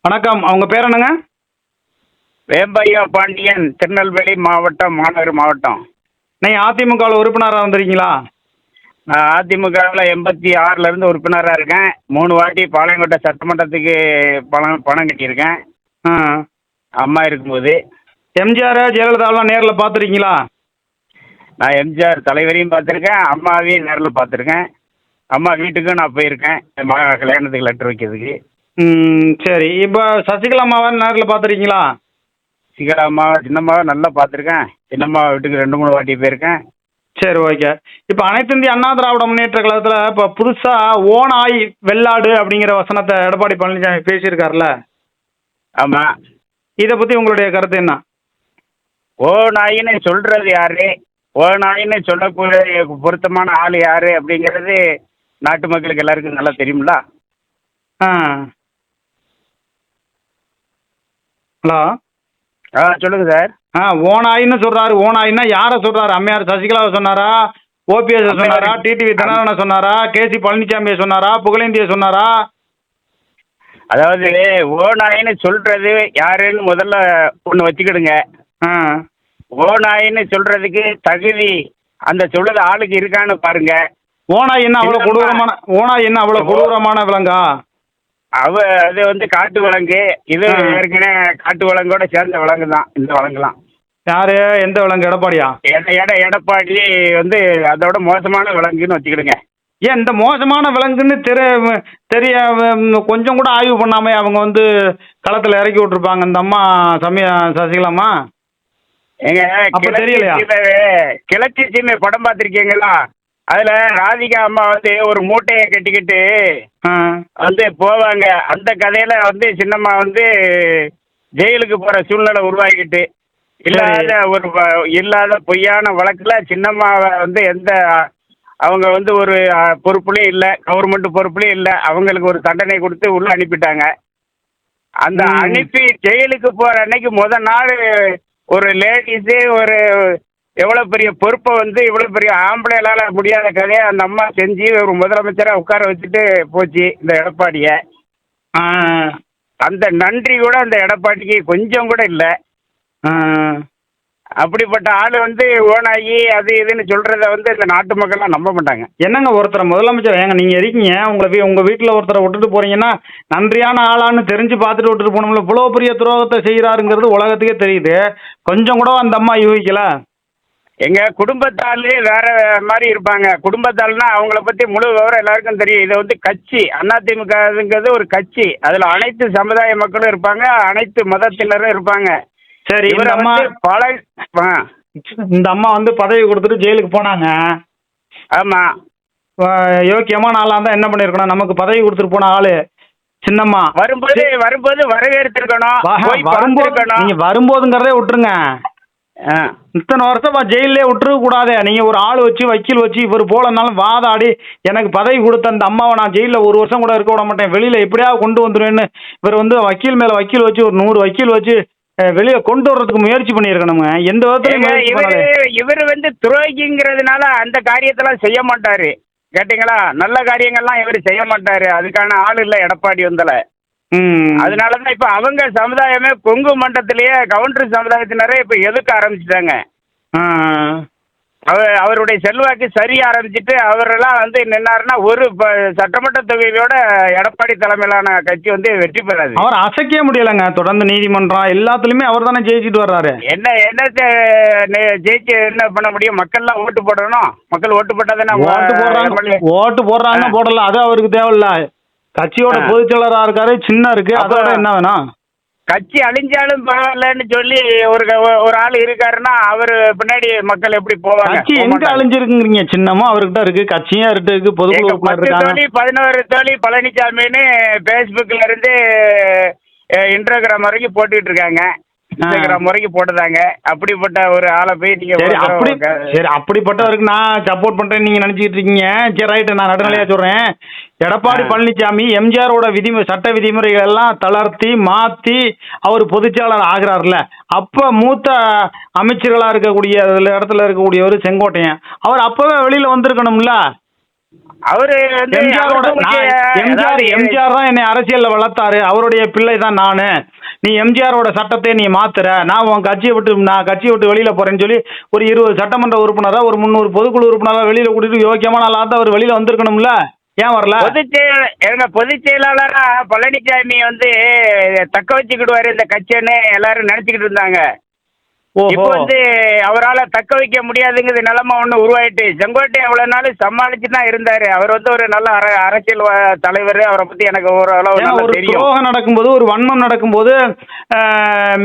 வணக்கம். அவங்க பேர் என்னங்க? வேம்பையா பாண்டியன், திருநெல்வேலி மாவட்டம், மாநகர் மாவட்டம். நீங்கள் அதிமுகவில் உறுப்பினராக இருந்திருக்கீங்களா? நான் அதிமுகவில் 86லேருந்து உறுப்பினராக இருக்கேன். 3 வாட்டி பாளையங்கோட்டை சட்டமன்றத்துக்கு பணம் கட்டியிருக்கேன் ஆ. அம்மா இருக்கும்போது. எம்ஜிஆர் ஜெயலலிதாவெல்லாம் நேரில் பார்த்துருக்கீங்களா? நான் எம்ஜிஆர் தலைவரையும் பார்த்துருக்கேன், அம்மாவையும் நேரில் பார்த்துருக்கேன். அம்மா வீட்டுக்கும் நான் போயிருக்கேன் என் மகன் கல்யாணத்துக்கு லெட்டர் வைக்கிறதுக்கு. சரி. இப்போ சசிகலா அம்மாவை நேரில் பார்த்துருக்கீங்களா? சிகலா அம்மாவை சின்னம்மாவை நல்லா பார்த்துருக்கேன். சின்னம்மா வீட்டுக்கு 2-3 வாட்டி போயிருக்கேன். சரி, ஓகே. இப்போ அனைத்து இந்திய அண்ணா திராவிட முன்னேற்ற கழகத்தில் இப்போ புதுசாக ஓனாய் வெள்ளாடு அப்படிங்கிற வசனத்தை எடப்பாடி பழனிசாமி பேசியிருக்காருல்ல, ஆமாம். இதை பற்றி உங்களுடைய கருத்து என்ன? ஓ நாயின்னு சொல்கிறது யாரு, ஓ நாயின்னு சொல்லக்கூடிய பொருத்தமான ஆள் யார் அப்படிங்கிறது நாட்டு மக்களுக்கு எல்லாருக்கும் நல்லா தெரியுமில்ல. ஆ. ஹலோ. சொல்லுங்கள் சார். ஓனாயின்னு சொல்கிறாரு. ஓனாயின்னா யாரை சொல்கிறாரு? அம்மையார் சசிகலாவை சொன்னாரா? ஓபிஎஸ் சொன்னாரா? டிடிவி தினகரனை சொன்னாரா? கேசி பழனிசாமியை சொன்னாரா? புகழேந்தியை சொன்னாரா? அதாவது ஓ நாயின்னு சொல்கிறது யாருன்னு முதல்ல ஒன்று வச்சுக்கிடுங்க. ஆ. ஓ நாயின்னு சொல்கிறதுக்கு தகுதி அந்த சொல்லுற ஆளுக்கு இருக்கான்னு பாருங்க. ஓனாய் என்ன அவ்வளோ கொடூரமான விலங்கா? அது வந்து காட்டு விலங்கு. இது ஏற்கனவே காட்டு விலங்கோட சேர்ந்த விலங்கு தான் இந்த விலங்குலாம். யாரு? எந்த விலங்கு? எடப்பாடியா? எடப்பாடி வந்து அதோட மோசமான விலங்குன்னு வச்சுக்கிடுங்க. ஏன் இந்த மோசமான விலங்குன்னு தெரிய கொஞ்சம் கூட ஆய்வு பண்ணாம அவங்க வந்து களத்தில் இறக்கி விட்டுருப்பாங்க இந்த அம்மா சசிகலாமா? எங்க தெரியலையா? கிளர்ச்சி சீமை படம் பார்த்துருக்கீங்களா? அதுல ராதிகா அம்மா வந்து ஒரு மூட்டையை கட்டிக்கிட்டு வந்து போவாங்க. அந்த கதையில வந்து சின்னம்மா வந்து ஜெயிலுக்கு போற சூழ்நிலை உருவாக்கிட்டு இல்லாத பொய்யான வழக்குல சின்னம்மாவை வந்து அவங்க வந்து ஒரு பொறுப்புலையும் இல்லை, கவர்மெண்ட் பொறுப்புலையும் இல்லை, அவங்களுக்கு ஒரு தண்டனை கொடுத்து உள்ள அனுப்பிட்டாங்க. அந்த அனுப்பி ஜெயிலுக்கு போற அன்னைக்கு முதல் நாள் ஒரு லேடிஸே ஒரு எவ்வளோ பெரிய பொறுப்பை வந்து இவ்வளோ பெரிய ஆம்பளைலால முடியாத கதையை அந்த அம்மா செஞ்சு ஒரு முதலமைச்சராக உட்கார வச்சுட்டு போச்சு இந்த எடப்பாடியை. அந்த நன்றி கூட அந்த எடப்பாடிக்கு கொஞ்சம் கூட இல்லை. அப்படிப்பட்ட ஆள் வந்து ஓனாகி அது இதுன்னு சொல்கிறத வந்து இந்த நாட்டு மக்கள்லாம் நம்ப மாட்டாங்க. என்னங்க ஒருத்தரை முதலமைச்சர் ஏங்க நீங்கள் இருக்கீங்க, உங்கள் வீட்டில் ஒருத்தரை விட்டுட்டு போகிறீங்கன்னா நன்றியான ஆளான்னு தெரிஞ்சு பார்த்துட்டு விட்டுட்டு போகணும்ல. இவ்வளோ பெரிய துரோகத்தை செய்கிறாருங்கிறது உலகத்துக்கே தெரியுது. கொஞ்சம் கூட அந்த அம்மா யூகிக்கல. எங்கள் குடும்பத்தாலே வேற மாதிரி இருப்பாங்க. குடும்பத்தால்னா அவங்கள பற்றி முழு விவரம் எல்லாருக்கும் தெரியும். இதை வந்து கட்சி அதிமுகங்கிறது ஒரு கட்சி. அதில் அனைத்து சமுதாய மக்களும் இருப்பாங்க, அனைத்து மதத்தினரும் இருப்பாங்க. சரி. இந்த அம்மா வந்து பதவி கொடுத்துட்டு ஜெயிலுக்கு போனாங்க. ஆமாம். யோக்கியமான ஆளாக இருந்தால் என்ன பண்ணியிருக்கணும்? நமக்கு பதவி கொடுத்துட்டு போன ஆளு சின்னம்மா வரும்போது வரவேற்றிருக்கணும். நீங்கள் வரும்போதுங்கிறதே விட்டுருங்க. இத்தனை வருஷமா ஜெயிலே விட்டுருக்க கூடாது. நீங்கள் ஒரு ஆள் வச்சு வக்கீல் வச்சு இவர் போலனாலும் வாதாடி எனக்கு பதவி கொடுத்த அந்த அம்மாவை நான் ஜெயிலில் 1 வருஷம் கூட இருக்க விட மாட்டேன், வெளியில் எப்படியாவது கொண்டு வந்துடுவேன்னு இவர் வந்து வக்கீல் மேலே வக்கீல் வச்சு ஒரு 100 வக்கீல் வச்சு வெளியே கொண்டு வர்றதுக்கு முயற்சி பண்ணியிருக்கணுங்க. எந்த விதத்துல இவர் வந்து துரோகிங்கிறதுனால அந்த காரியத்தெல்லாம் செய்ய மாட்டாரு. கேட்டீங்களா? நல்ல காரியங்கள்லாம் இவர் செய்ய மாட்டாரு. அதுக்கான ஆள் இல்லை எடப்பாடி வந்தல. அதனாலதான் இப்ப அவங்க சமுதாயமே கொங்கு மண்டலத்திலேயே கவுண்டர் சமுதாயத்தினரே இப்ப எதுக்க ஆரம்பிச்சுட்டாங்க. அவருடைய செல்வாக்கு சரிய ஆரம்பிச்சுட்டு அவரெல்லாம் வந்து நின்னாருன்னா ஒரு சட்டமன்ற தொகுதியோட எடப்பாடி தலைமையிலான கட்சி வந்து வெற்றி பெறாது. அவர் அசைக்க முடியலைங்க. தொடர்ந்து நீதிமன்றம் எல்லாத்துலயுமே அவர் தானே ஜெயிச்சுட்டு வர்றாரு. என்ன ஜெயிச்சு என்ன பண்ண முடியும்? மக்கள்லாம் ஓட்டு போடணும். மக்கள் ஓட்டு போட்டாதானே ஓட்டு போடுறாங்க போடல, அது அவருக்கு தேவையில்ல. கட்சியோட பொதுச்செயலராக இருக்காரு, சின்ன இருக்கு, அதோட என்ன வேணும்? கட்சி அழிஞ்சாலும் பரவாயில்லன்னு சொல்லி ஒரு ஆள் இருக்காருன்னா அவர் பின்னாடி மக்கள் எப்படி போவாங்க? கட்சி எங்க அழிஞ்சிருக்குங்கிறீங்க? சின்னமும் அவர்கிட்ட இருக்கு, கட்சியும் இருக்கு, பொதுக்குழு 11 தோழி பழனிசாமின்னு பேஸ்புக்ல இருந்து இன்ஸ்டாகிராம் வரைக்கும் போட்டுக்கிட்டு இருக்காங்க. இன்ஸ்டாகிராம் வரைக்கும் போட்டுதாங்க. அப்படிப்பட்ட ஒரு ஆளை போய் நீங்க சரி அப்படிப்பட்டவருக்கு நான் சப்போர்ட் பண்றேன்னு நீங்க நினைச்சிட்டு இருக்கீங்க. சரி, ரைட்டு, நான் நடுநிலையா சொல்றேன். எடப்பாடி பழனிசாமி எம்ஜிஆரோட சட்ட விதிமுறைகள் எல்லாம் தளர்த்தி மாற்றி அவர் பொதுச்செயலாளர் ஆகிறார்ல, அப்போ மூத்த அமைச்சர்களாக இருக்கக்கூடிய இடத்துல இருக்கக்கூடியவர் செங்கோட்டையன், அவர் அப்போவே வெளியில் வந்திருக்கணும்ல. அவரு வந்து எம்ஜிஆர் தான் என்னை அரசியல்ல வளர்த்தாரு, அவருடைய பிள்ளை தான் நானு. நீ எம்ஜிஆரோட சட்டத்தை நீ மாத்துற, நான் உன் கட்சியை விட்டு வெளியில போறேன்னு சொல்லி ஒரு 20 சட்டமன்ற உறுப்பினரா ஒரு 300 பொதுக்குழு உறுப்பினரா வெளியில கூட்டிட்டு யோக்கியமான ஆளா தான் அவர் வெளியில வந்திருக்கணும்ல, ஏன் வரல? பொதுச் செயலாளரா பழனிசாமி வந்து தக்க வச்சுக்கிடுவாரு இந்த கட்சின்னு எல்லாரும் நினைச்சுக்கிட்டு இருந்தாங்க. இப்ப வந்து அவரால் தக்க வைக்க முடியாதுங்கிற நிலைமை ஒண்ணு உருவாயிட்டு. செங்கோட்டை அவ்வளவு நாள் சமாளிச்சு தான் இருந்தாரு. அவர் வந்து ஒரு நல்ல அரசியல் தலைவர். அவரை பத்தி எனக்கு ஓரளவு தெரியும். துரோகம் நடக்கும்போது, ஒரு வன்மம் நடக்கும்போது,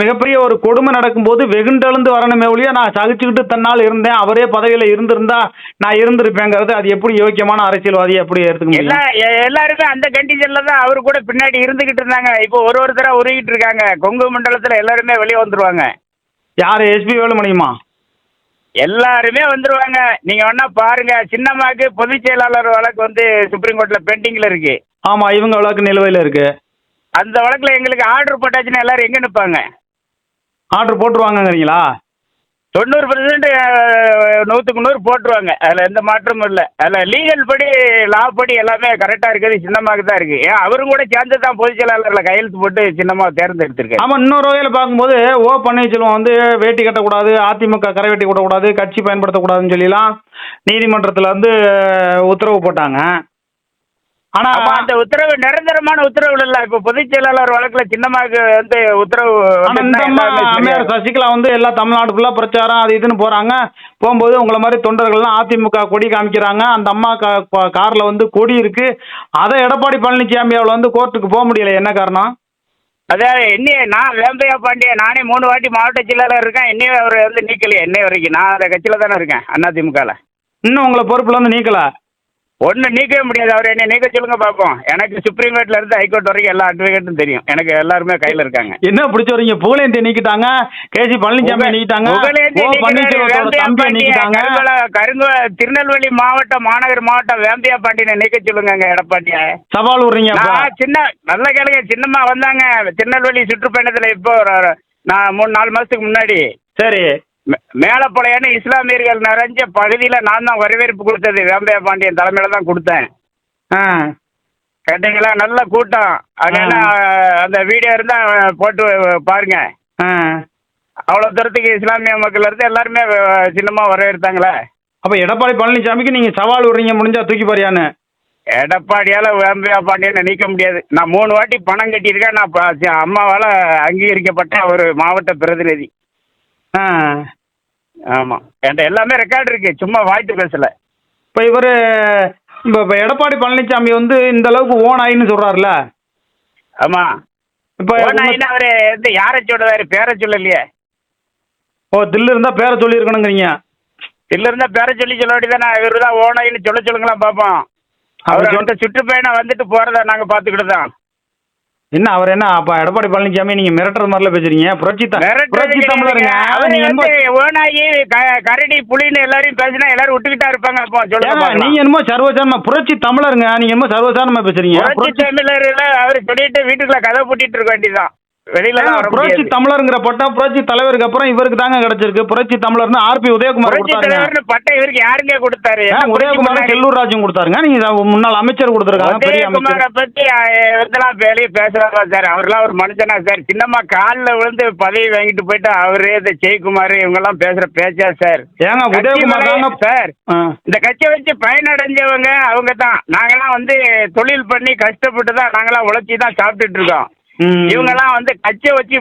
மிகப்பெரிய ஒரு கொடுமை நடக்கும்போது வெகுண்டெழுந்து வரணுமே ஒழிய நான் சகிச்சுக்கிட்டு தன்னால் இருந்தேன், அவரே பதவியில இருந்திருந்தா நான் இருந்திருப்பேங்கிறது அது எப்படி யோக்கியமான அரசியல்வாதி எப்படி எடுத்துக்க முடியும்? எல்லாருமே அந்த கண்டிஷன்ல தான் அவரு கூட பின்னாடி இருந்துகிட்டு இருந்தாங்க. இப்போ ஒருத்தரா உருகிட்டு இருக்காங்க. கொங்கு மண்டலத்துல எல்லாருமே வெளியே வந்துருவாங்க. யாரு? எஸ்பி வேலுமணியுமா? எல்லாருமே வந்துருவாங்க. நீங்க வேணா பாருங்க. சின்னம்மாக்கு பொதுச் செயலாளர் வழக்கு வந்து சுப்ரீம் கோர்ட்ல பெண்டிங்ல இருக்கு. ஆமா, இவங்க வழக்கு நிலுவையில் இருக்கு. அந்த வழக்குல எங்களுக்கு ஆர்டர் போட்டாச்சுன்னா எல்லாரும் எங்க நிற்பாங்க? ஆர்டர் போட்டுருவாங்கங்கிறீங்களா? 90% 100க்கு 100 போட்டுருவாங்க. அதில் எந்த மாற்றமும் இல்லை. அதில் லீகல் படி லா படி எல்லாமே கரெக்டாக இருக்குது. சின்னம்மாவுக்கு தான் இருக்குது. ஏன் அவரும் கூட சேர்ந்து தான் பொதுச் செயலாளரில் கையெழுத்து போட்டு சின்னம்மாவை தேர்ந்தெடுத்திருக்காரு. ஆமாம், இன்னொரு வகையில் பார்க்கும்போது பன்னீர்செல்வம் வந்து வேட்டி கட்டக்கூடாது, அதிமுக கரை வெட்டி கூடக்கூடாது, கட்சி பயன்படுத்தக்கூடாதுன்னு சொல்லிலாம் நீதிமன்றத்தில் வந்து உத்தரவு போட்டாங்க. ஆனா அந்த உத்தரவு நிரந்தரமான உத்தரவு இல்ல. இப்ப பொதுச் செயலாளர் வழக்குல சின்னம்மாவுக்கு வந்து உத்தரவு. அம்மையார் சசிகலா வந்து எல்லா தமிழ்நாடு ஃபுல்லா பிரச்சாரம் அது இதுன்னு போறாங்க. போகும்போது உங்களை மாதிரி தொண்டர்கள்லாம் அதிமுக கொடி காமிக்கிறாங்க. அந்த அம்மா கார்ல வந்து கொடி இருக்கு. அதை எடப்பாடி பழனிசாமி அவளை வந்து கோர்ட்டுக்கு போக முடியல. என்ன காரணம்? அதாவது நான் வேம்பையா பாண்டியன் நானே 3 வாட்டி மாவட்ட செயலாளர் இருக்கேன். என்னையும் அவர் வந்து நீக்கலையே. என்னை வரைக்கும் நான் அந்த கட்சியில தானே இருக்கேன், அதிமுகல. இன்னும் உங்களை பொறுப்புல வந்து நீக்கல? ஒன்றும் நீக்கவே முடியாது. அவர் என்ன நீக்க சொல்லுங்க பார்ப்போம். எனக்கு சுப்ரீம் கோர்ட்ல இருந்து ஹைகோர்ட் வரைக்கும் எல்லா அட்வொகேட்டும் தெரியும். எனக்கு எல்லாருமே கையில் இருக்காங்க. என்ன பிடிச்ச வரீங்க? புகழேந்தி நீக்கிட்டாங்க, கேசி பழனிசாமி நீக்கிட்டாங்க, திருநெல்வேலி மாவட்டம் மாநகர் மாவட்டம் வேம்பியா பாண்டியனை நீக்க சொல்லுங்க எடப்பாடிய. சவால் விடுறீங்க? நல்ல கேளுங்க. சின்னம்மா வந்தாங்க திருநெல்வேலி சுற்றுப்பயணத்துல. இப்போ நான் 3-4 மாசத்துக்கு முன்னாடி. சரி. மேலப்பாளையன்னு இஸ்லாமியர்கள் நிறைஞ்ச பகுதியில் நான் தான் வரவேற்பு கொடுத்தது. வேம்பையா பாண்டியன் தலைமையில தான் கொடுத்தேன். கேட்டீங்களா? நல்ல கூட்டம். அதனால அந்த வீடியோ இருந்தா போட்டு பாருங்க. அவ்வளோ தூரத்துக்கு இஸ்லாமிய மக்கள் இருந்து எல்லாருமே சின்னமா வரவேற்றாங்களே. அப்போ எடப்பாடி பழனிசாமிக்கு நீங்க சவால் விடுறீங்க, முடிஞ்சா தூக்கி பாரியான்னு? எடப்பாடியால வேம்பையா பாண்டியனை நீக்க முடியாது. நான் 3 வாட்டி பணம் கட்டியிருக்கேன். நான் அம்மாவால் அங்கீகரிக்கப்பட்ட ஒரு மாவட்ட பிரதிநிதி. ஆமாம், என்கிட்ட எல்லாமே ரெக்கார்டு இருக்கு. சும்மா வாய்ட்டு பேசல. இப்போ இப்போ எடப்பாடி பழனிசாமி வந்து இந்த அளவுக்கு ஓன் ஆயின்னு சொல்றாருல? ஆமாம். இப்போ ஓன் ஆயின்னு அவர் வந்து யாரை சொல்றாரு? பேரை சொல்லலையே. தில்லு இருந்தா பேரை சொல்லியிருக்கணுங்கிறீங்க? தில்லு இருந்தா பேரை சொல்ல வேண்டியதானே. இவரு தான் ஓன் ஆயின்னு சொல்லுங்களா பார்ப்போம். அவர் வந்து சுற்றுப்பயணம் வந்துட்டு போறத நாங்க பாத்துக்கிட்டு தான். என்ன அவர் என்ன அப்ப எடப்பாடி பழனிசாமி நீங்க மிரட்டுற மாதிரிலாம் பேசுறீங்க? புரட்சி தமிழருங்க. ஓனாயி கரடி புலின்னு எல்லாரையும் பேசினா எல்லாரும் விட்டுக்கிட்டா இருப்பாங்க. அப்போ சொல்லுங்க, நீங்க என்னமோ சர்வசாதாரணமா புரட்சி தமிழருங்க, நீங்க என்னமோ சர்வசாதாரணமா பேசுறீங்க. புரட்சி தமிழர்ல அவர் சொல்லிட்டு வீட்டுக்குள்ள கதை பூட்டிட்டு இருக்க வேண்டியதான். வெளியில புரட்சி தமிழருங்கிற பட்டம் புரட்சி தலைவருக்கு அப்புறம் இவருக்கு தாங்க கிடைச்சிருக்கு. புரட்சி தமிழர்னு ஆர்பி உதயகுமார் கொடுத்தாரு. பட்டம் இவருக்கு யாருங்க கொடுத்தாரு? உதயகுமார் செல்லூர் ராஜும் கொடுத்தாருங்க. நீங்க முன்னாள் அமைச்சர் கொடுத்துருக்காங்க. உதயகுமாரை பத்தி இதெல்லாம் வெளியே பேசுறாரா சார்? அவர்லாம் ஒரு மனுஷனா சார்? சின்னம்மா காலில் விழுந்து பதவி வாங்கிட்டு போயிட்டு அவரு இந்த ஜெயக்குமார் இவங்க எல்லாம் பேசுற பேச்சா சார்? ஏங்க உதயகுமார் சார், இந்த கட்சியை வச்சு பயனடைஞ்சவங்க அவங்க தான். நாங்கெல்லாம் வந்து தொழில் பண்ணி கஷ்டப்பட்டு தான் நாங்கெல்லாம் உழைச்சி தான் சாப்பிட்டுட்டு இருக்கோம். இவங்கெல்லாம் வந்து கட்சியை வச்சு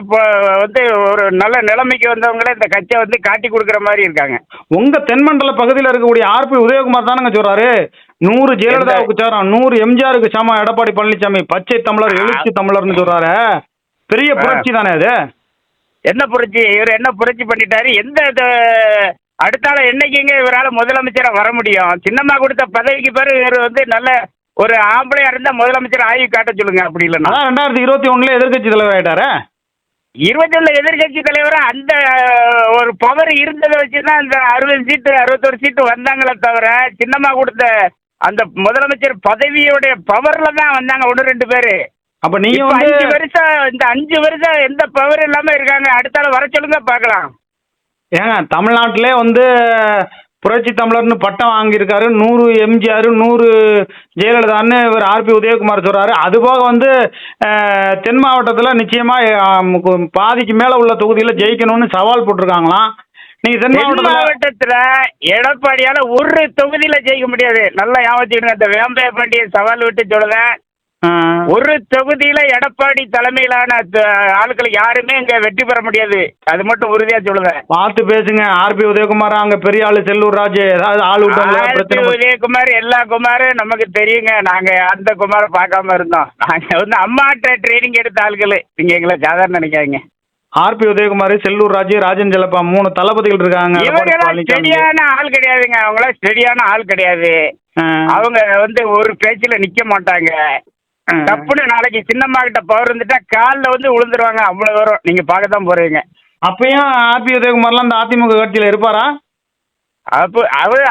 வந்து ஒரு நல்ல நிலைமைக்கு வந்தவங்களே இந்த கட்சியை வந்து காட்டி கொடுக்குற மாதிரி இருக்காங்க. உங்க தென்மண்டல பகுதியில் இருக்கக்கூடிய ஆர்பி உதயகுமார் தானங்க சொல்றாரு 100 ஜெயலலிதாவுக்கு சேரும் 100 எம்ஜிஆருக்கு சமம் எடப்பாடி பழனிசாமி பச்சை தமிழர் எழுச்சி தமிழர்னு சொல்றாரு. பெரிய புரட்சி தானே அது? என்ன புரட்சி? இவர் என்ன புரட்சி பண்ணிட்டாரு? எந்த அடுத்தால என்னைக்குங்க இவரால் முதலமைச்சராக வர முடியும்? சின்னம்மா கொடுத்த பதவிக்கு பிறகு இவர் வந்து நல்ல ஒரு ஆம்பளையா இருந்தா முதலமைச்சர் ஆய்வு காட்ட சொல்லுங்க. அப்படி இல்லைன்னா 2021 எதிர்கட்சி தலைவர் ஆயிட்டாரு. 21 எதிர்கட்சி தலைவர் அந்த ஒரு பவர் இருந்ததை வச்சுதான் அந்த 60 சீட்டு 61 சீட்டு வந்தாங்களே தவிர சின்னம்மா கொடுத்த அந்த முதலமைச்சர் பதவியோடைய பவர்ல தான் வந்தாங்க 1-2 பேரு. அப்ப நீங்க 5 வருஷம் இந்த 5 வருஷம் எந்த பவர் இல்லாம இருக்காங்க. அடுத்தால வர சொல்லுங்க பார்க்கலாம். ஏங்க தமிழ்நாட்டிலே வந்து புரட்சி தமிழர்னு பட்டம் வாங்கியிருக்காரு. 100 எம்ஜிஆர், 100 ஜெயலலிதான்னு இவர் ஆர்பி உதயகுமார் சொல்றாரு. அது போக வந்து தென் மாவட்டத்தில் நிச்சயமா பாதிக்கு மேல உள்ள தொகுதியில் ஜெயிக்கணும்னு சவால் போட்டிருக்காங்களாம். நீங்க தென் மாவட்டத்துல எடப்பாடியால ஒரு தொகுதியில ஜெயிக்க முடியாது. நல்லா ஞாபகம். இந்த வேம்பே பாண்டிய சவால் விட்டு சொல்லுவேன். ஒரு தொகுதியில எடப்பாடி தலைமையிலான ஆட்கள் யாருமே இங்க வெற்றி பெற முடியாது. அது மட்டும் உறுதியா சொல்லுவேன். பார்த்து பேசுங்க. ஆர்பி உதயகுமார் அங்க பெரிய ஆளு, செல்லூர் ராஜு ஏதாவது ஆள் விட்டாங்க. உதயகுமார் எல்லா குமாரும் நமக்கு தெரியுங்க. நாங்க அந்த குமாரை பார்க்காம இருந்தோம். நாங்க வந்து அம்மாட்ட ட்ரைனிங் எடுத்த ஆட்கள். நீங்க எங்களை சாதாரண நினைக்காதீங்க. ஆர்பி உதயகுமார், செல்லூர் ராஜு, ராஜன் செல்லப்பா 3 தளபதிகள் இருக்காங்க. இவங்கெல்லாம் ஸ்டெடியான ஆள் கிடையாதுங்க. அவங்களாம் ஸ்டெடியான ஆள் கிடையாது. அவங்க வந்து ஒரு பேச்சுல நிக்க மாட்டாங்க. தப்புன்னு நாளைக்கு சின்னம்மா கிட்ட பவர் இருந்துட்டா காலில் வந்து விழுந்துருவாங்க. அவ்வளவு வரும். நீங்க பார்க்க தான் போறீங்க. அப்பயும் ஆர்பி உதயகுமார்லாம் அந்த அதிமுக கட்சியில இருப்பாரா? அப்போ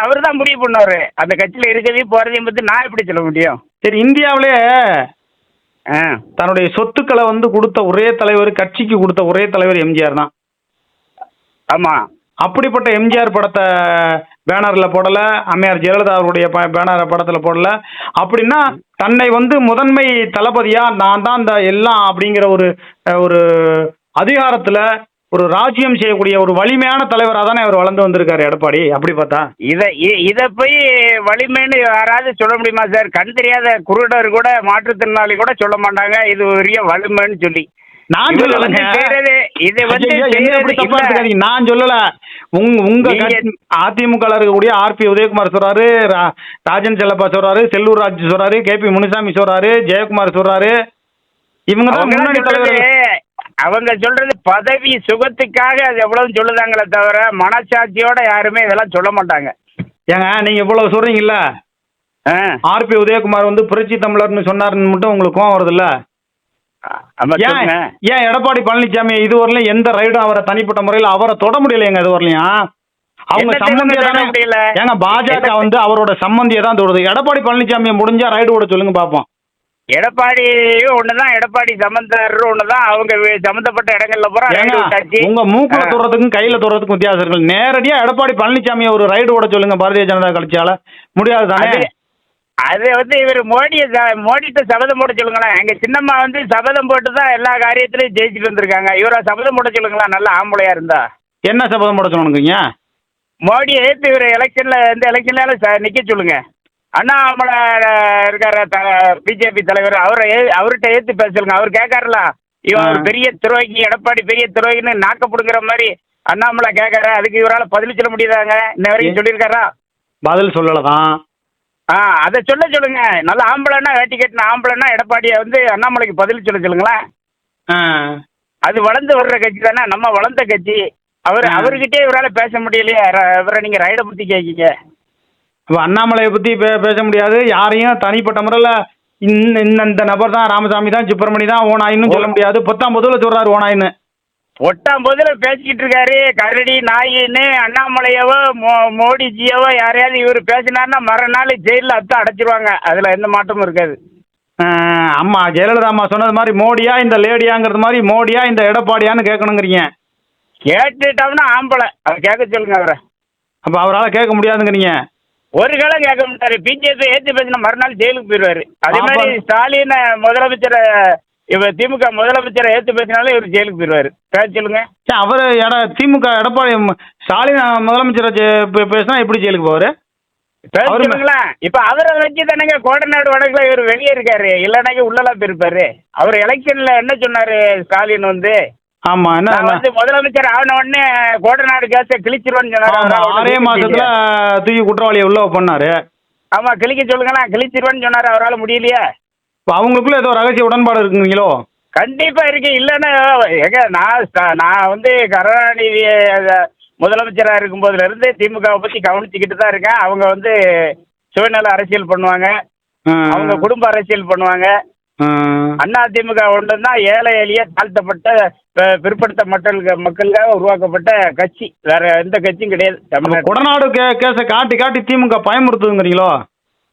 அவர் தான் முடிவு பண்ணுவாரு. அந்த கட்சியில இருக்கிறதையும் போறதையும் பத்தி நான் எப்படி சொல்ல முடியும்? சரி, இந்தியாவிலே தன்னுடைய சொத்துக்களை வந்து கொடுத்த ஒரே தலைவர், கட்சிக்கு கொடுத்த ஒரே தலைவர் எம்ஜிஆர் தான். ஆமா. அப்படிப்பட்ட எம்ஜிஆர் படத்தை பேனர்ல போடல, அம்மையார் ஜெயலலிதா அவருடைய பேனர் படத்துல போடல. அப்படின்னா தன்னை வந்து முதன்மை தளபதியா நான் தான் இந்த எல்லாம் அப்படிங்கிற ஒரு அதிகாரத்துல ஒரு ராஜ்யம் செய்யக்கூடிய ஒரு வலிமையான தலைவராக தானே அவர் வளர்ந்து வந்திருக்காரு எடப்பாடி. அப்படி பார்த்தா இதை போய் வலிமைன்னு யாராவது சொல்ல முடியுமா சார்? கண் தெரியாத குருடர் கூட, மாற்றுத்திறனாளி கூட சொல்ல மாட்டாங்க இது பெரிய வலிமைன்னு சொல்லி. நான் சொல்லலைங்க. இது வந்து நான் சொல்லல. உங்க அதிமுக இருக்கக்கூடிய ஆர்பி உதயகுமார் சொல்றாரு, ராஜன் செல்லப்பா சொல்றாரு, செல்லூர் ராஜு சொல்றாரு, KP முனுசாமி சொல்றாரு, ஜெயக்குமார் சொல்றாரு. இவங்க தான் முன்னாடி தலைவர். அவங்க சொல்றது பதவி சுகத்துக்காக அது எவ்வளவு சொல்லுதாங்களே தவிர மனசாட்சியோட யாருமே இதெல்லாம் சொல்ல மாட்டாங்க. ஏங்க நீங்க இவ்வளவு சொல்றீங்கல்ல, ஆர்பி உதயகுமார் வந்து புரட்சி தமிழர்னு சொன்னாருன்னு மட்டும் உங்களுக்கு கோவம் வருது இல்ல? ஏன் எடப்பாடி பழனிசாமி இதுவரையிலும் எந்த ரைடும் அவரை தனிப்பட்ட முறையில் அவரை தொட முடியலைங்க? இது வரலையும் அவங்க சம்பந்தியை தானே. ஏங்க பாஜக வந்து அவரோட சம்பந்தியை தான் தொடுது. எடப்பாடி பழனிசாமியை முடிஞ்சா ரைடு ஓட சொல்லுங்க பாப்போம். எடப்பாடியும் ஒண்ணுதான், எடப்பாடி சம்பந்தர் ஒண்ணுதான். அவங்க சம்பந்தப்பட்ட இடங்கள்ல போற உங்க மூக்குல தொடுறதுக்கும் கையில தொடுறதுக்கும் வித்தியாசம் இருக்கு. நேரடியா எடப்பாடி பழனிசாமியை ஒரு ரைடு ஓட சொல்லுங்க பாரதிய ஜனதா கட்சியால. முடியாது தானே? அது வந்து இவர் மோடிட்ட சபதம் போட சொல்லுங்களேன். எங்க சின்னம்மா வந்து சபதம் போட்டு தான் எல்லா காரியத்திலையும் ஜெயிச்சுட்டு வந்திருக்காங்க. இவரை சபதம் போட சொல்லுங்களா, நல்ல ஆம்பளையா இருந்தா. என்ன சபதம் போட சொல்லணுங்க? மோடியை ஏற்று இவர் எந்த எலெக்ஷன்ல நிக்க சொல்லுங்க. அண்ணாமலை இருக்கார பிஜேபி தலைவர், அவர்கிட்ட ஏத்து பேச சொல்லுங்க. அவர் கேட்காருல, இவன் ஒரு பெரிய துரோகி, எடப்பாடி பெரிய துரோகின்னு நாக்கப்படுங்கிற மாதிரி அண்ணாமலை கேட்காரு. அதுக்கு இவரால் பதில் சொல்ல முடியுதாங்க? இன்ன வரைக்கும் சொல்லியிருக்காரா? பதில் சொல்லலதான். அதை சொல்லுங்க. நல்ல ஆம்பளைன்னா, வேட்டி கட்டின ஆம்பளைன்னா எடப்பாடியை வந்து அண்ணாமலைக்கு பதில் சொல்லுங்களேன். அது வளர்ந்து வர்ற கட்சி தானே, நம்ம வளர்ந்த கட்சி. அவர்கிட்டே இவரால் பேச முடியலையே. இவரை நீங்க ரைடை பத்தி கேட்கீங்க. அண்ணாமலையை பத்தி பேச முடியாது. யாரையும் தனிப்பட்ட முறையில் இந்த நபர் தான், ராமசாமி தான், சுப்பிரமணி தான், ஓனாயின்னு சொல்ல முடியாது. 19 சொல்றாரு ஓனாயின்னு. 19 பேசிக்கிட்டு இருக்காரு. கரடி நாயின்னு அண்ணாமலையவோ மோடிஜியவோ யாரையாவது இவர் பேசினார்னா மறுநாள் ஜெயிலில் அடைச்சிருவாங்க. அதில் எந்த மாற்றமும் இருக்காது. அம்மா ஜெயலலிதா அம்மா சொன்னது மாதிரி மோடியா இந்த லேடியாங்கிறது மாதிரி மோடியா இந்த எடப்பாடியான்னு கேட்கணுங்கிறீங்க. கேட்டுட்டோம்னா ஆம்பளை, அதை கேட்க சொல்லுங்க அவரை. அப்போ அவரால் கேட்க முடியாதுங்கிறீங்க? ஒரு காலம் கேட்க மாட்டாரு. பிஜேபி ஏற்றி பேசினா மறுநாள் ஜெயிலுக்கு போயிடுவாரு. அதே மாதிரி ஸ்டாலின் முதலமைச்சரை, இவர் திமுக முதலமைச்சரை ஏற்று பேசினாலே இவர் ஜெயிலுக்கு போயிடுவாரு. பேச சொல்லுங்க. அவர் திமுக எடப்பாடி ஸ்டாலின் முதலமைச்சரை பேசினா எப்படி ஜெயிலுக்கு போவாரு? பேசுங்களா? இப்ப அவரை வச்சு தானங்க கோடநாடு வடக்குல இவர் வெளியே இருக்காரு. இல்லைனாக்க உள்ளலாம் போயிருப்பாரு. அவர் எலெக்ஷன்ல என்ன சொன்னாரு ஸ்டாலின் வந்து? ஆமா, என்ன வந்து முதலமைச்சர் ஆன உடனே கோடநாடு கேஸை கிழிச்சிருவான்னு சொன்னாரு. 6 மாசத்துல தூக்கி குற்றவாளியை உள்ள பண்ணாரு. ஆமா, கிழிக்க சொல்லுங்களா, கிழிச்சிருவான்னு சொன்னாரு. அவரால் முடியலையே. அவங்களுக்குள்ள ஏதோ ரகசிய உடன்பாடு இருக்குங்களோ? கண்டிப்பா இருக்கு. இல்லைன்னா எங்க நான் வந்து கருணாநிதி முதலமைச்சராக இருக்கும்போதுல இருந்து திமுகவை பத்தி கவனிச்சுக்கிட்டு தான் இருக்கேன். அவங்க வந்து சுயநல அரசியல் பண்ணுவாங்க, அவங்க குடும்ப அரசியல் பண்ணுவாங்க. அண்ணா திமுக ஒன்று தான் ஏழை எளிய தாழ்த்தப்பட்ட பிற்படுத்த மக்களுக்காக உருவாக்கப்பட்ட கட்சி. வேற எந்த கட்சியும் கிடையாது தமிழ்நாடு. கொடநாடு கேஸை காட்டி காட்டி திமுக பயமுறுத்துங்கிறீங்களோ?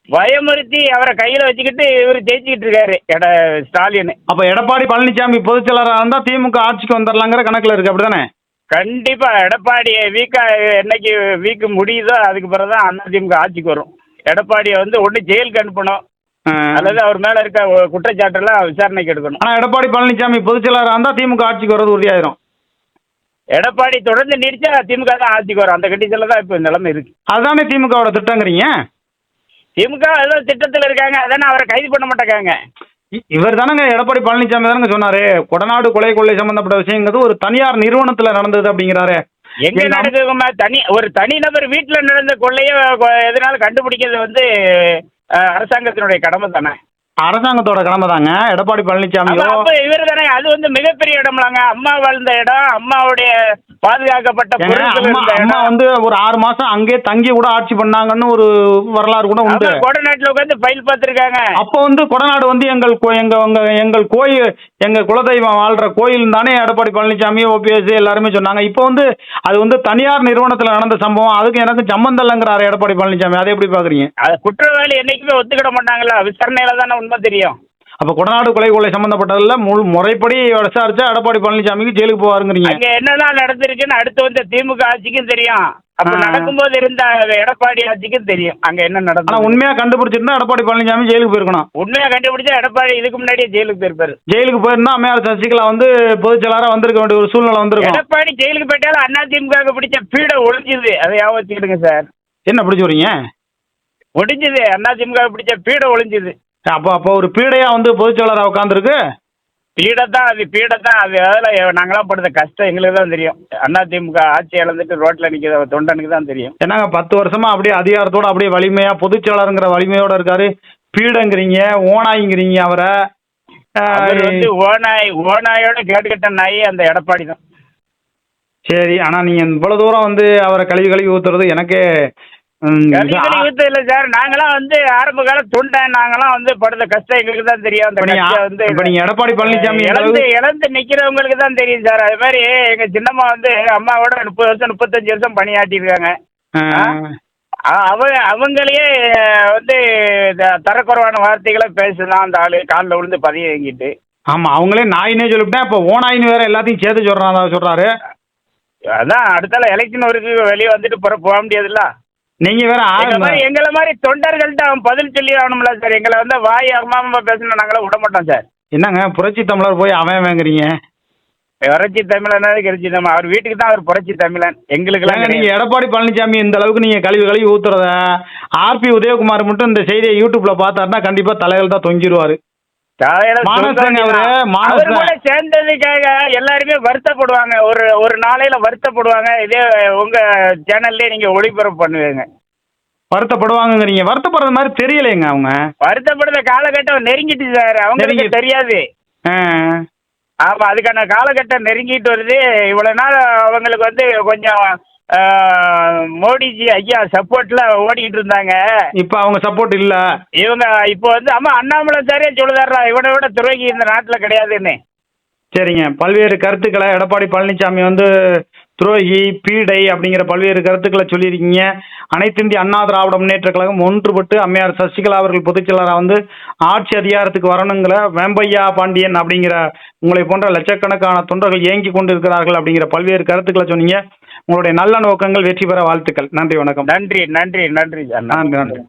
பயமுறுத்தி அவரை கையில வச்சுக்கிட்டு இவர் ஜெயிச்சுக்கிட்டு இருக்காரு ஸ்டாலின். அப்ப எடப்பாடி பழனிசாமி பொதுச் செயலராக இருந்தா திமுக ஆட்சிக்கு வந்துடலாங்கிற கணக்குல இருக்கு, அப்படிதானே? கண்டிப்பா எடப்பாடி என்னைக்கு வீக்கு முடியுதோ அதுக்கு பிறகுதான் அதிமுக ஆட்சிக்கு வரும். எடப்பாடியை வந்து ஒன்று ஜெயிலுக்கு அனுப்பணும், அல்லது அவர் மேல இருக்க குற்றச்சாட்டெல்லாம் விசாரணைக்கு எடுக்கணும். ஆனா எடப்பாடி பழனிசாமி பொதுச்செயலாளராக இருந்தா திமுக ஆட்சிக்கு வர்றது உறுதியாயிரும். எடப்பாடி தொடர்ந்து நீடிச்சா திமுக தான் ஆட்சிக்கு வரும். அந்த கண்டிஷன்ல தான் இப்போ நிலைமை இருக்கு. அதுதானே திமுகவோட திட்டங்கிறீங்க. திமுக ஏதோ திட்டத்தில் இருக்காங்க, அதானே அவரை கைது பண்ண மாட்டேங்காங்க. இவர் தானங்க எடப்பாடி பழனிசாமி தானங்க சொன்னாரு கொடநாடு கொலை கொள்ளை சம்பந்தப்பட்ட விஷயங்கிறது ஒரு தனியார் நிறுவனத்துல நடந்தது அப்படிங்கிறாரு. எங்க நடக்குதுமா? ஒரு தனிநபர் வீட்டுல நடந்த கொள்ளைய எதனால கண்டுபிடிக்கிறது வந்து அரசாங்கத்தினுடைய கடமை தானே. அரசாங்கத்தோட கடமை தாங்க. எடப்பாடி பழனிசாமி இவர் தானே. அது வந்து மிகப்பெரிய இடம்லாங்க. அம்மா வாழ்ந்த இடம், அம்மாவுடைய பாதுகாக்கப்பட்ட அம்மா வந்து ஒரு 6 மாசம் அங்கே தங்கி கூட ஆட்சி பண்ணாங்கன்னு ஒரு வரலாறு கூட உண்டு. கொடநாட்டுல உட்காந்து ஃபைல் பார்த்திருக்காங்க. அப்போ வந்து கொடநாடு வந்து எங்கள் கோயில், எங்க குலதெய்வம் வாழ்ற கோயில் தானே எடப்பாடி பழனிசாமி ஓபிஎஸ் எல்லாருமே சொன்னாங்க. இப்போ வந்து அது வந்து தனியார் நிறுவனத்துல நடந்த சம்பவம், அதுக்கு எனக்கு சம்பந்தம் இல்லைங்கிறாரு எடப்பாடி பழனிசாமி. அதை எப்படி பாக்குறீங்க? குற்றவாளி என்னைக்குமே ஒத்துக்கிட மாட்டாங்களா? விசாரணையில தானே உண்மை தெரியும். அப்ப கொடநாடு கொலை கொள்ளை சம்பந்தப்பட்டதுல முறைப்படி விசாரிச்சா எடப்பாடி பழனிசாமிக்கு ஜெயிலுக்கு போவாருங்கிறீங்க. அங்க என்னதான் நடந்திருக்குன்னு அடுத்து வந்து திமுக ஆட்சிக்கும் தெரியும். அப்ப நடக்கும்போது இருந்த எடப்பாடி ஆட்சிக்கும் தெரியும் அங்க என்ன நடந்தது. உண்மையா கண்டுபிடிச்சிருந்தா எடப்பாடி பழனிசாமி ஜெயிலுக்கு போயிருக்கணும். உண்மையா கண்டுபிடிச்சா எடப்பாடி இதுக்கு முன்னாடியே ஜெயிலுக்கு போயிருப்பாரு. ஜெயிலுக்கு போயிருந்தா அம்மையார் சசிகலா வந்து பொதுச்செயலாளரா வந்திருக்க வேண்டிய ஒரு சூழ்நிலை வந்திருக்கும். எடப்பாடி ஜெயிலுக்கு போயிட்டாலும் அதிமுக பிடிச்ச பீடை ஒழிஞ்சுது. அதை ஞாபகம் வச்சுக்கிடுங்க சார். என்ன பிடிச்சு வரீங்க? ஒழிஞ்சுது. அதிமுக பிடிச்ச பீடை ஒழிஞ்சுது. அப்போ ஒரு பீடையா வந்து பொதுச்செயலாளராக உட்காந்துருக்கு. பீடை தான் அது. அதில் நாங்களாம் படுத்த கஷ்டம் எங்களுக்கு தான் தெரியும். அதிமுக ஆட்சி இழந்துட்டு ரோட்டில் நிற்கிற தொண்டனுக்கு தான் தெரியும். என்னங்க 10 வருஷமா அப்படியே அதிகாரத்தோட அப்படியே வலிமையா பொதுச்செயலாளருங்கிற வலிமையோட இருக்காரு. பீடைங்கிறீங்க, ஓனாய்ங்கிறீங்க அவரை. வந்து ஓனாயோட கேட்டுக்கிட்ட நாய் அந்த எடப்பாடி தான். சரி, ஆனா நீங்க இவ்வளவு தூரம் வந்து அவரை கழுவி ஊத்துறது எனக்கே இல்ல சார். நாங்களாம் வந்து ஆரம்ப கால தொண்டை, நாங்களாம் வந்து படுத்த கஷ்டம் எங்களுக்கு தான் தெரியும். அந்த கஷ்டம் வந்து எடப்பாடி பழனிசாமி இழந்து நிக்கிறவங்களுக்கு தான் தெரியும் சார். அது மாதிரி எங்க சின்னம்மா வந்து அம்மாவோட 30 வருஷம் 35 வருஷம் பணியாற்றி இருக்காங்க. அவங்களையே வந்து தரக்குறைவான வார்த்தைகளை பேசலாம். அந்த ஆளு காலில் விழுந்து பதவி வாங்கிட்டு. ஆமா, அவங்களே நாயினே சொல்லிவிட்டேன். இப்ப ஓனாயின்னு வேற எல்லாத்தையும் சேர்த்து சொல்றாரு. அதான் அடுத்தால எலெக்ஷன் வரைக்கும் வெளியே வந்துட்டு போக முடியாதுல்ல. நீங்க வேற எங்களை மாதிரி தொண்டர்கள்ட்ட அவன் பதில் சொல்லி ஆகணும்ல சார். எங்களை வந்து வாய் அம்மா பேசணும் நாங்களே விட மாட்டோம் சார். என்னங்க புரட்சி தமிழர் போய் அவன் வாங்குறீங்க? புரட்சி தமிழன் கழிச்சு நம்ம அவர் வீட்டுக்கு தான் அவர் புரட்சி தமிழன். எங்களுக்கு நீங்க எடப்பாடி பழனிசாமி இந்த அளவுக்கு நீங்க கழுவி ஊத்துறத ஆர்பி உதயகுமார் மட்டும் இந்த செய்தியை யூடியூப்ல பார்த்தாருன்னா கண்டிப்பா தலைகள் தான் தொங்கிடுவாரு. சேர்ந்ததுக்காக எல்லாருமே வருத்தப்படுவாங்க. ஒரு நாளையில வருத்தப்படுவாங்க. இதே உங்க சேனல்லே நீங்க ஒளிபரப்பு பண்ணுவீங்க. வருத்தப்படுவாங்க. வருத்தப்படுறது மாதிரி தெரியலைங்க. அவங்க வருத்தப்படுற காலகட்டம் நெருங்கிட்டு சார். அவங்களுக்கு தெரியாது. ஆமா, அதுக்கான காலகட்டம் நெருங்கிட்டு வருது. இவ்வளவு நாள் அவங்களுக்கு வந்து கொஞ்சம் மோடிஜி ஐயா சப்போர்ட்ல ஓடிக்கிட்டு இருந்தாங்க. இப்ப அவங்க சப்போர்ட் இல்ல. இவங்க இப்போ வந்து அண்ணாமலை சாரே சொல்லுதாரா இவனை விட துரோகி இந்த நாட்டுல கிடையாதுன்னு. சரிங்க, பல்வேறு கருத்துக்களை எடப்பாடி பழனிசாமி வந்து துரோகி, பீடை அப்படிங்கிற பல்வேறு கருத்துக்களை சொல்லியிருக்கீங்க. அனைத்து இந்திய அண்ணா திராவிட முன்னேற்ற கழகம் ஒன்றுபட்டு அம்மையார் சசிகலா அவர்கள் பொதுச்செயலாளராக வந்து ஆட்சி அதிகாரத்துக்கு வரணுங்கிற வேம்பையா பாண்டியன் அப்படிங்கிற உங்களை போன்ற லட்சக்கணக்கான தொண்டர்கள் ஏங்கி கொண்டிருக்கிறார்கள் அப்படிங்கிற பல்வேறு கருத்துக்களை சொன்னீங்க. உங்களுடைய நல்ல நோக்கங்கள் வெற்றி பெற வாழ்த்துக்கள். நன்றி, வணக்கம். நன்றி. நன்றி.